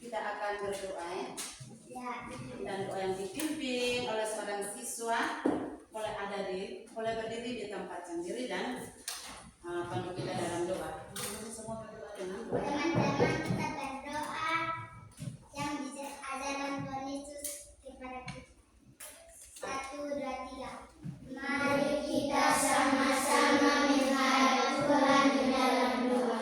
kita akan berdoa ya. Dan doa yang dipimpin oleh seorang siswa boleh berdiri di tempat sendiri dan penuh kita dalam doa. Semua berdoa dengan doa. Teman-teman, kita berdoa yang diajarkan Tuhan Yesus kepada kita. 1, 2, 3. Mari kita sama-sama menghadap Tuhan di dalam doa.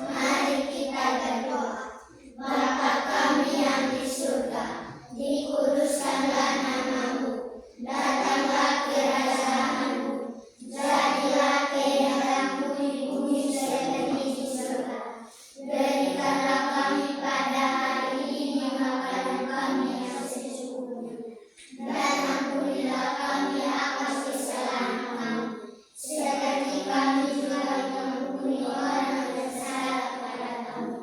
Mari kita berdoa. Bapa kami yang di surga, dikuduskanlah nama-Mu. Datanglah kerajaan-Mu. Jadilah kehendak-Mu di bumi seperti di surga. Berikanlah kami pada hari ini makanan kami yang secukupnya. Dan ampunilah kami akan kesalahan kami, seperti kami juga mengampuni orang yang bersalah kepada kami.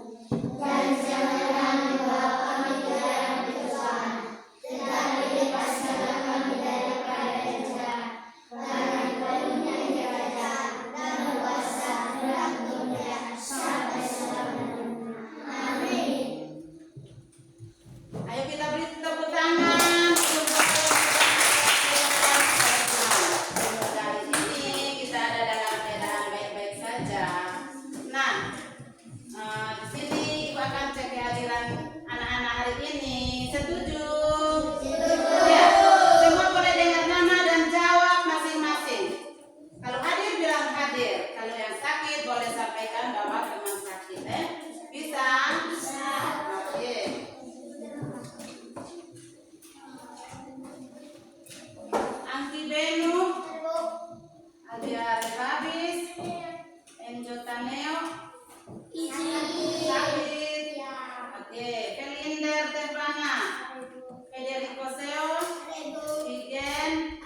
Dan janganlah membawa kami ke dalam pencobaan, tetapi lepaskanlah kami daripada yang jahat. Karena Engkau-Nya kerajaan dan kuasa dan kemuliaan sampai selama-lamanya. Amin. Ayo kita beri tepuk tangan. Semoga hari ini kita ada dalam keadaan baik-baik saja. Nah, di sini Ibu akan cek kehadiran anak-anak hari ini. Setuju? Ya. Semua boleh dengar nama dan jawab masing-masing. Kalau hadir bilang hadir. Kalau yang sakit boleh sampaikan bahwa teman sakit. Bisa? Bisa. Oke. Angki Benu, Adia Rebabis, Enjo Taneo, David, oke, Felinder Tefrana, Federico Seo, Igen,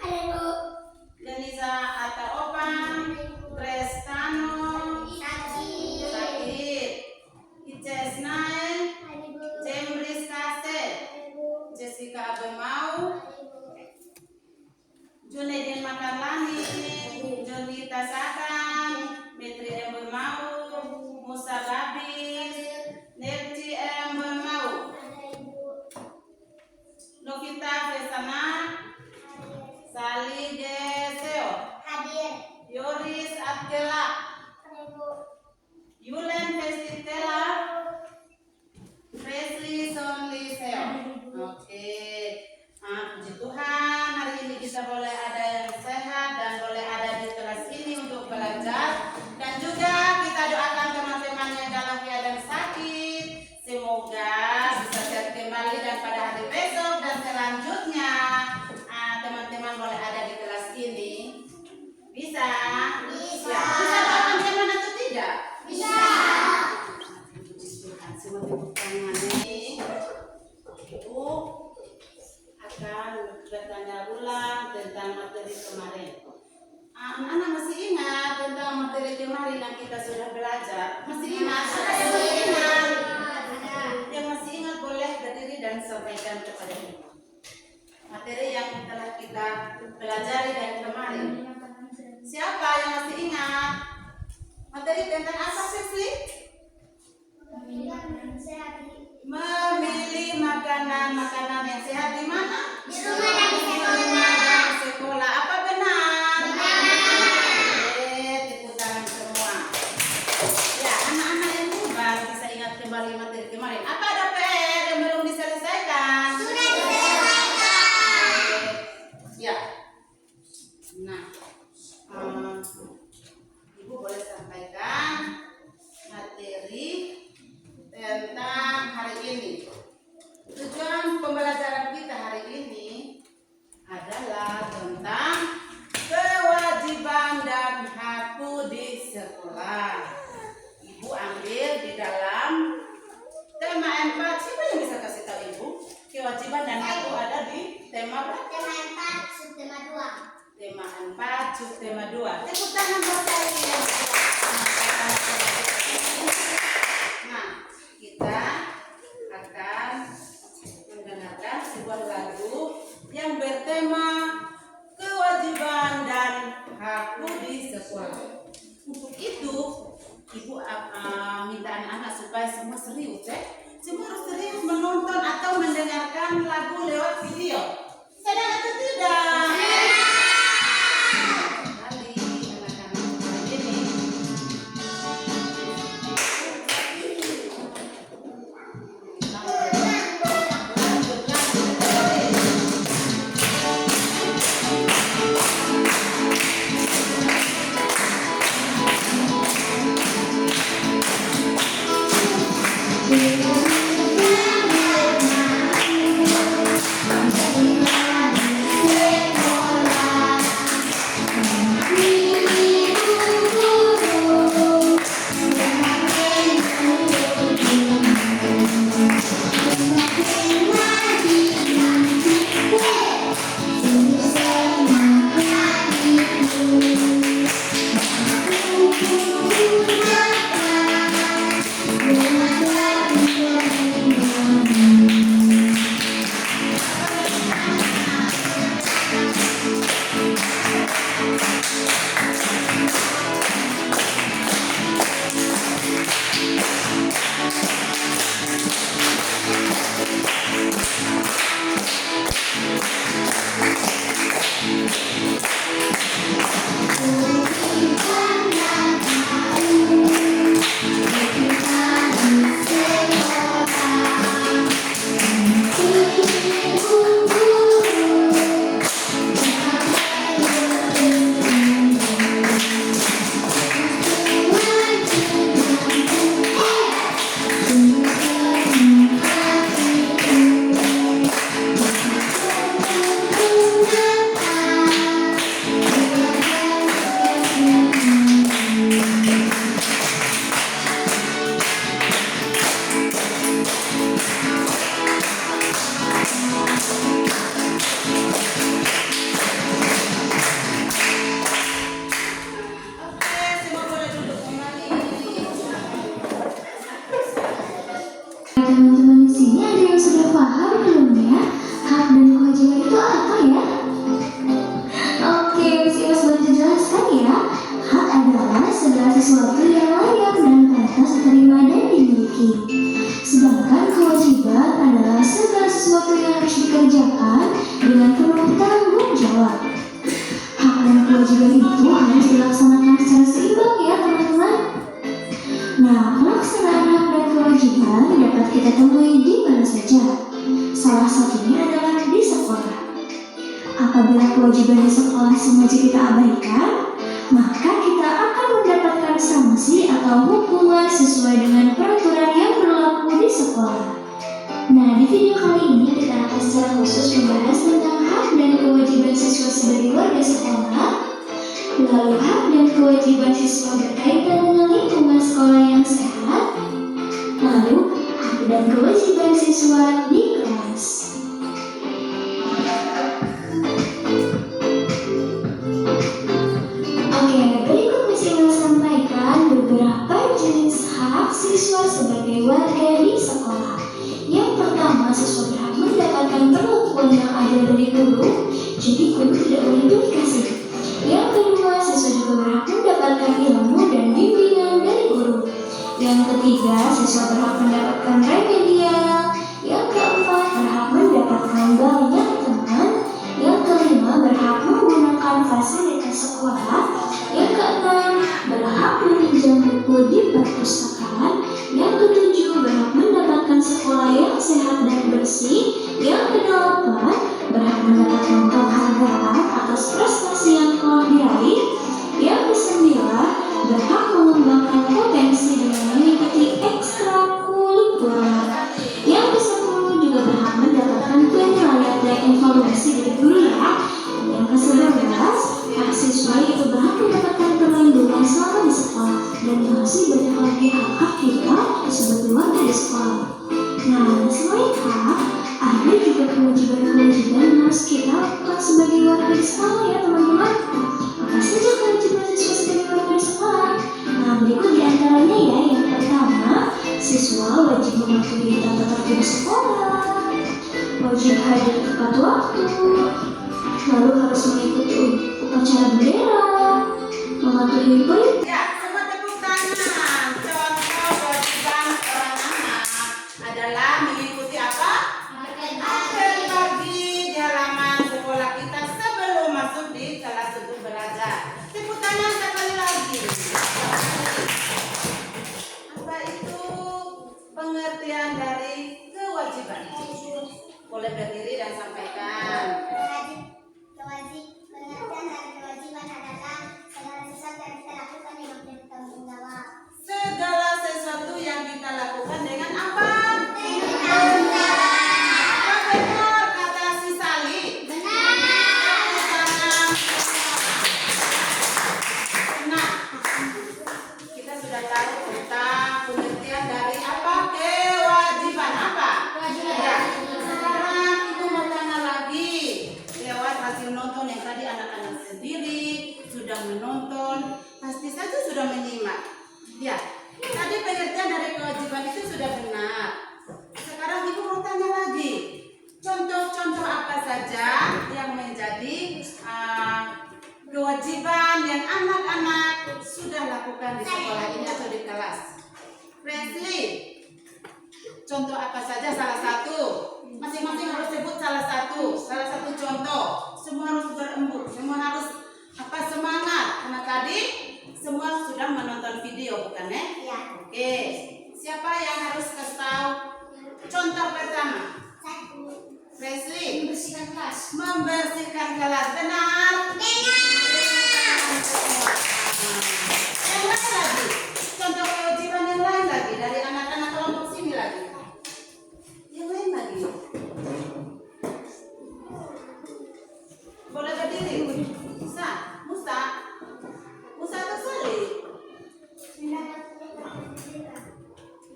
Denisa Ataopan, Prestano, Sakit, Ices Naen, Jemris Kase, Jessica Abemau, Junedin Makarlani, Jonita Sakang, Metri Embemau, Musa Babis, Nerci Embemau, Novita Vesana, Sali Geseo, Yoris Abdela, Yulen Vestitela, Presley Sonli Seo. Oke. Puji Tuhan, hari ini kita boleh ada yang sehat dan boleh ada di kelas ini untuk belajar. Dan juga kita doakan teman-teman yang dalam keadaan sakit, semoga bisa sehat kembali dan pada hari besok dan selanjutnya teman-teman boleh ada di kelas ini. Bisa? Bisa. Bisa doakan teman atau tidak? Bisa. Puji Tuhan, semua tepuk tangan ini. Ibu akan bertanya ulang tentang materi kemarin. Anak-anak masih ingat tentang materi kemarin yang kita sudah belajar? Masih ingat? Masih ingat? Yang masih ingat boleh berdiri dan sampaikan kepada ibu materi yang telah kita pelajari dari kemarin. Siapa yang masih ingat? Materi tentang apa sih? Memilih makanan yang sehat di mana? Di rumah dan di sekolah. Di rumah dan di sekolah. Apa benar? Benar. Tepuk tangan semua. Ya, anak-anak yang baru bisa ingat kembali materi kemarin. Apa ada PR yang belum diselesaikan? Sudah diselesaikan. Ya. Nah, Ibu boleh sampaikan materi tentang hari ini. Tujuan pembelajaran kita hari ini adalah tentang kewajiban dan hakku di sekolah. Ibu ambil di dalam tema 4. Siapa yang bisa kasih tahu Ibu? Kewajiban dan hakku ada di tema berapa? Tema 4, subtema 2. Tema 4, subtema 2. Tepuk tangan buat saya. Nah, kita akan mendengarkan sebuah lagu yang bertema kewajiban dan hakku di sekolah. Untuk itu, Ibu minta anak-anak supaya semua serius, semua harus serius menonton menonton atau mendengarkan lagu lewat video? Sedang atau tidak? Kali anak-anak seperti ini. Teman-teman di sini ada yang sudah paham belum ya? Hak dan kewajiban itu apa ya? Oke, Miss Imas bantu jelaskan ya. Hak adalah segala sesuatu yang layak dan pantas diterima dan dimiliki. Sedangkan kewajiban adalah segala sesuatu yang harus dikerjakan dengan penuh tanggung jawab. Hak dan kewajiban itu harus dilaksanakan secara seimbang ya teman-teman. Nah, pelaksanaan hak dan kewajiban dapat kita temui di mana saja. Salah satunya adalah di sekolah. Apabila kewajiban di sekolah sengaja kita abaikan, maka kita akan mendapatkan sanksi atau hukuman sesuai dengan peraturan yang berlaku di sekolah. Nah, di video kali ini kita akan secara khusus membahas tentang hak dan kewajiban siswa sebagai warga sekolah. Lalu hak dan kewajiban siswa berkaitan dengan lingkungan sekolah yang sehat. Lalu hak dan kewajiban siswa di kelas. Oke, berikut Miss Imas sampaikan beberapa jenis hak siswa sebagai warga di sekolah. Yang pertama, siswa berhak mendapatkan perlakuan yang adil dari guru, jadi guru tidak boleh begitu kasih. Yang kedua, siswa juga berhak mendapatkan ilmu dan bimbingan dari guru. Yang ketiga, siswa berhak mendapatkan remedial. Yang keempat, berhak mendapatkan banyak teman. Yang kelima, berhak menggunakan fasilitas sekolah. Yang keenam, berhak meminjam buku di perpustakaan. Yang ketujuh, berhak mendapatkan sekolah yang sehat dan bersih. Yang kedelapan, berhak mendapatkan penghargaan atas prestasi yang telah diraih. Yang kesembilan, berhak mengembangkan potensi dengan mengikuti ekstrakurikuler. Yang kesepuluh juga berhak mendapatkan penilaian dan evaluasi dari guru ya. Yang ke-11, hak siswa itu berhak mendapatkan perlindungan selama di sekolah dan masih banyak lagi hak-hak kita sebagai warga di sekolah. Nah, selain hak, ada juga kewajiban-kewajiban yang harus kita lakukan sebagai warga di sekolah ya teman-teman. Apa saja kewajiban siswa sebagai warga di sekolah? Nah, berikut diantaranya ya. Yang pertama, siswa wajib mematuhi tata tertib sekolah, wajib hadir tepat waktu, lalu harus mengikuti upacara bendera, mematuhi perintah. Ya, semua tepuk tangan. Contoh kewajiban seorang anak adalah mengikuti apa? sudah tahu tentang pengertian dari apa? Kewajiban apa? Ya. Sekarang Ibu mau tanya lagi lewat hasil nonton yang tadi anak-anak sendiri sudah menonton, pasti saja sudah menyimak. Ya, tadi pengertian dari kewajiban itu sudah benar. Sekarang Ibu mau tanya lagi, contoh-contoh apa saja yang menjadi kewajiban yang anak-anak sudah lakukan di sekolah ini atau di kelas. Presley, contoh apa saja salah satu? Masing-masing harus sebut salah satu contoh. Semua harus berembuk, semua harus semangat. Karena tadi semua sudah menonton video, bukan ya? Ya. Oke, siapa yang harus kasih tahu contoh pertama? Presley, Membersihkan kelas. membersihkan kelas. Benar? Yang lain lagi, contoh kewajiban yang lain lagi dari anak-anak kelompok sini lagi. Yang lain lagi. Boleh berdiri? Musa atau Sali?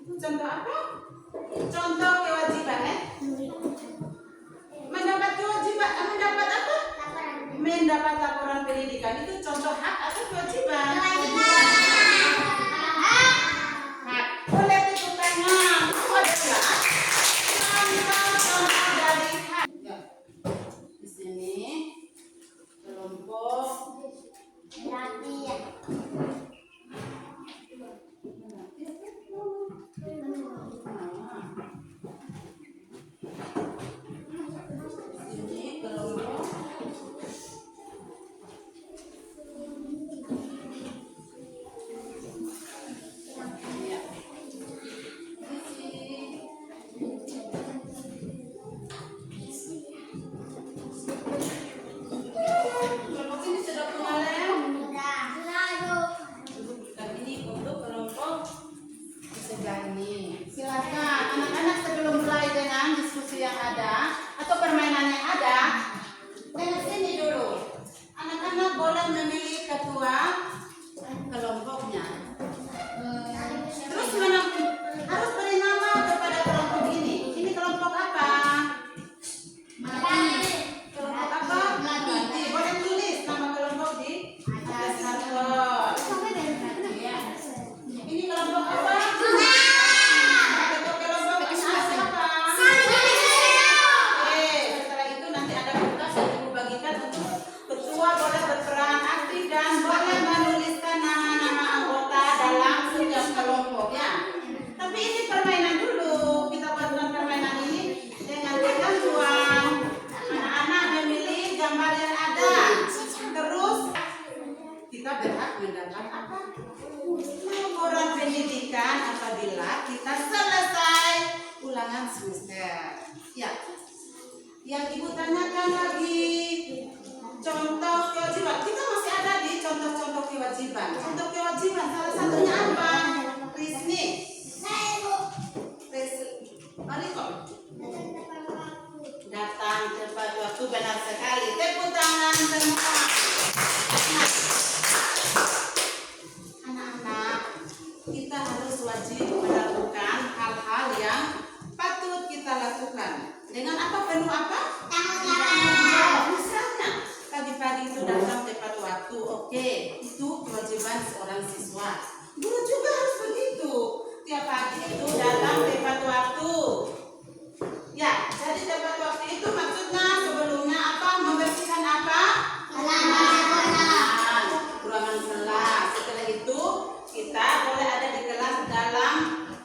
Itu contoh apa? Contoh kewajiban ya? Mendapat kewajiban, mendapat apa? Mendapat laporan pendidikan itu contoh hak atau kewajiban? Hak. Boleh tepuk tangan. Itu adalah contoh dari hak. Ya. Di sini kelompok silakan anak-anak sebelum mulai dengan diskusi yang ada atau permainan yang ada, dengan sini dulu. Anak-anak boleh memilih ketua kelompoknya. Terus harus beri nama kepada kelompok ini. Ini kelompok apa? Kelompok apa? Boleh tulis nama kelompok di atas karton. Ini kelompok apa? Kita berhak mendapat apa? Laporan pendidikan apabila kita selesai ulangan semester. Ya, yang Ibu tanyakan lagi contoh kewajiban. Kita masih ada di contoh-contoh kewajiban. Contoh kewajiban salah satunya apa? Rizni. Mari kok. Datang tepat waktu, benar sekali. Tepuk tangan semua. Anak-anak, kita harus wajib melakukan hal-hal yang patut kita lakukan. Dengan apa? Penuh apa? Tanggung jawab. Misalnya, pagi-pagi itu datang tepat waktu. Oke, itu kewajiban seorang siswa. Guru juga harus begitu. Tiap pagi itu datang tepat waktu. Ya, jadi tepat waktu itu maksudnya sebelumnya apa? Membersihkan apa? Ruangan kelas. Setelah itu kita boleh ada di kelas dalam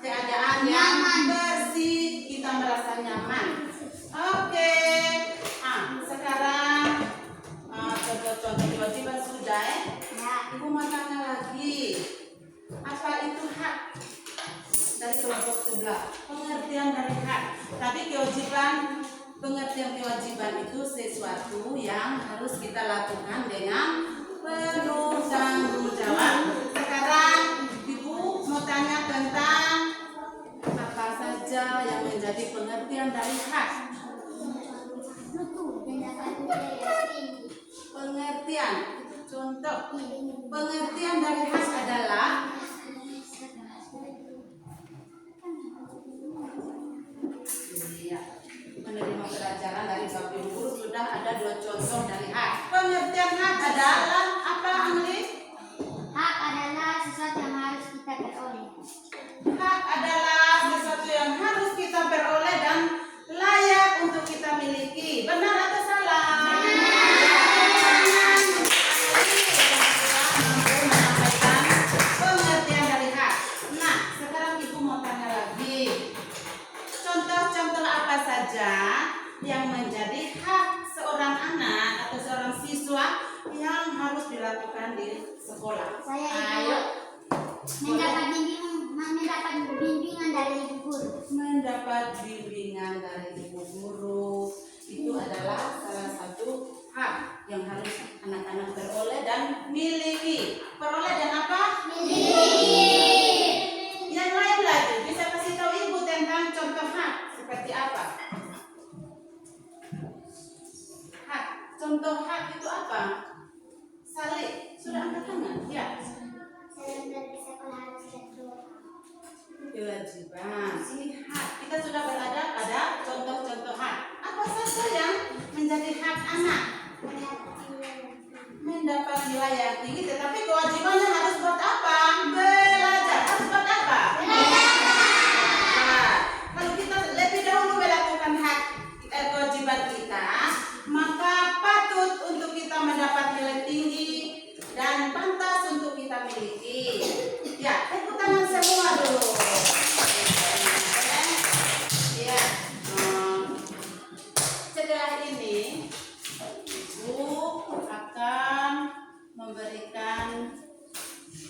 keadaan yang bersih, kita merasa nyaman. Oke. Sekarang contoh-contoh kewajiban sudah ya. Ibu mau tanya lagi, apa itu hak dari kelompok sebelah? Pengertian dari hak. Tadi kewajiban, pengertian kewajiban itu sesuatu yang harus kita lakukan dengan penuh tanggung jawab. Sekarang Ibu mau tanya tentang apa saja yang menjadi pengertian dari hak. Pengertian, contoh pengertian dari hak adalah kita beroleh. Hak adalah sesuatu yang harus kita peroleh dan layak untuk kita miliki. Benar atau salah? Menyampaikan pengertian dari hak. Nah, sekarang ibu mau tanya lagi. Contoh-contoh apa saja yang menjadi hak seorang anak atau seorang siswa yang harus dilakukan di sekolah? Saya Ayo. mendapat bimbingan dari ibu guru. Mendapat bimbingan dari ibu guru itu adalah salah satu hak yang harus anak-anak peroleh dan miliki. Peroleh dan apa? Yang lain lagi bisa kasih tahu ibu tentang contoh hak seperti apa? Hak, contoh hak itu apa? Salih, sudah angkat tangan? Ya. Saya dari sekolah harus berdoa. Kewajiban. Ini hak. Kita sudah berada pada contoh-contoh hak. Apa saja yang menjadi hak anak? Mendapat nilai yang tinggi, tetapi kewajibannya harus buat apa? Belajar. Harus buat apa? Nah, kalau kita lebih dahulu melakukan hak kewajiban kita, maka patut untuk kita mendapat nilai tinggi dan pantas untuk kita miliki. Ya, tepuk tangan semua dulu. Ya, setelah ini ibu akan memberikan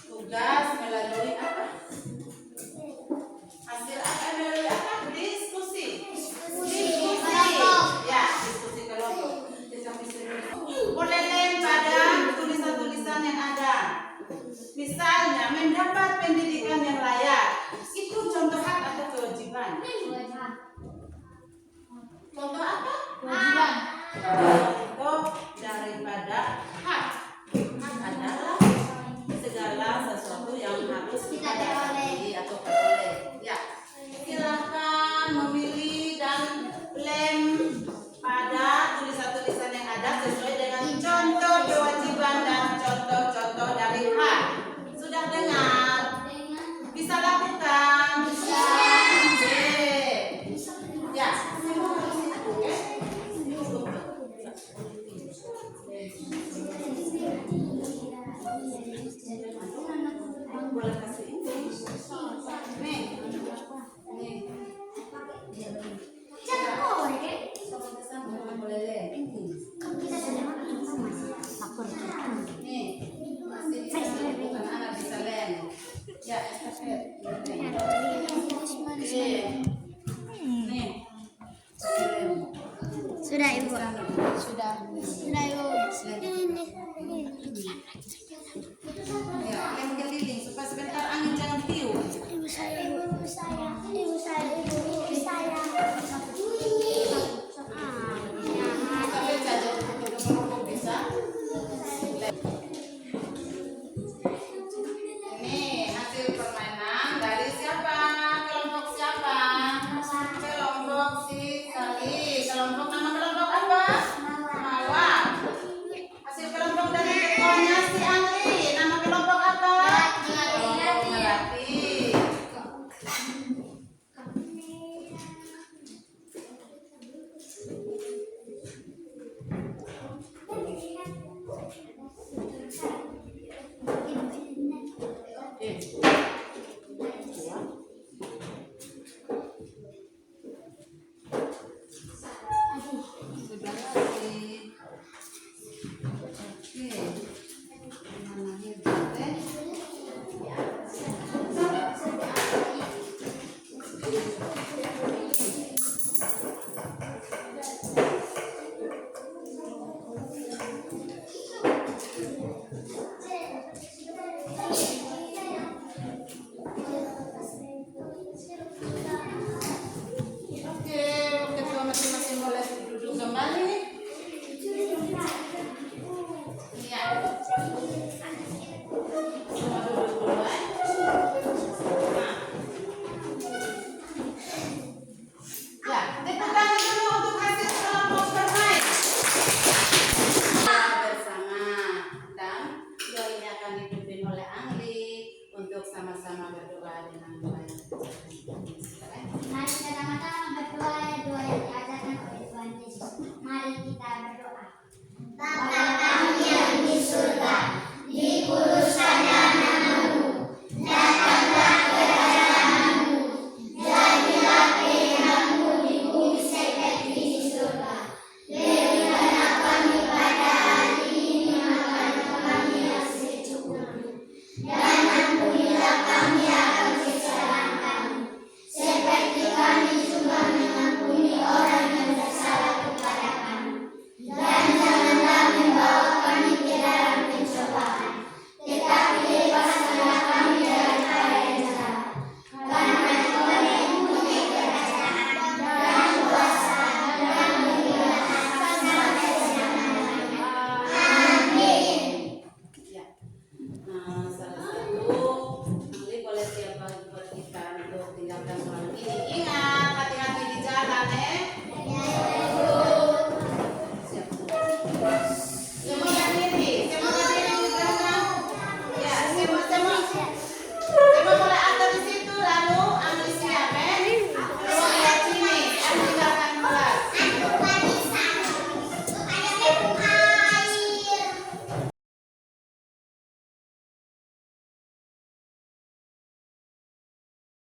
tugas melalui apa? Hasil akan melalui apa? Diskusi. Ya, diskusi kelompok. Boleh lem pada tulisan-tulisan yang ada. Misalnya mendapat pendidikan yang layak. Itu contoh hak atau kewajiban? Contoh apa? Kewajiban. Contoh daripada hak. Hak adalah segala sesuatu yang harus kita dapati atau peroleh. Ya, silakan memilih dan lem pada tulisan-tulisan yang ada sesuai dengan contoh kewajiban dan contoh-contoh dari hak. Sudah dengar? Bisa lakukan? Bisa. Ya, semua harus itu, oke? Boleh kasih ini. Nih. Nih. Boleh lem. Kita sudah makan sama. Lapor. Nih. Masih bisa bukan anak bisa lem. Ya, estafet. Nih. Nih. Sudah ibu. Sudah. Sudah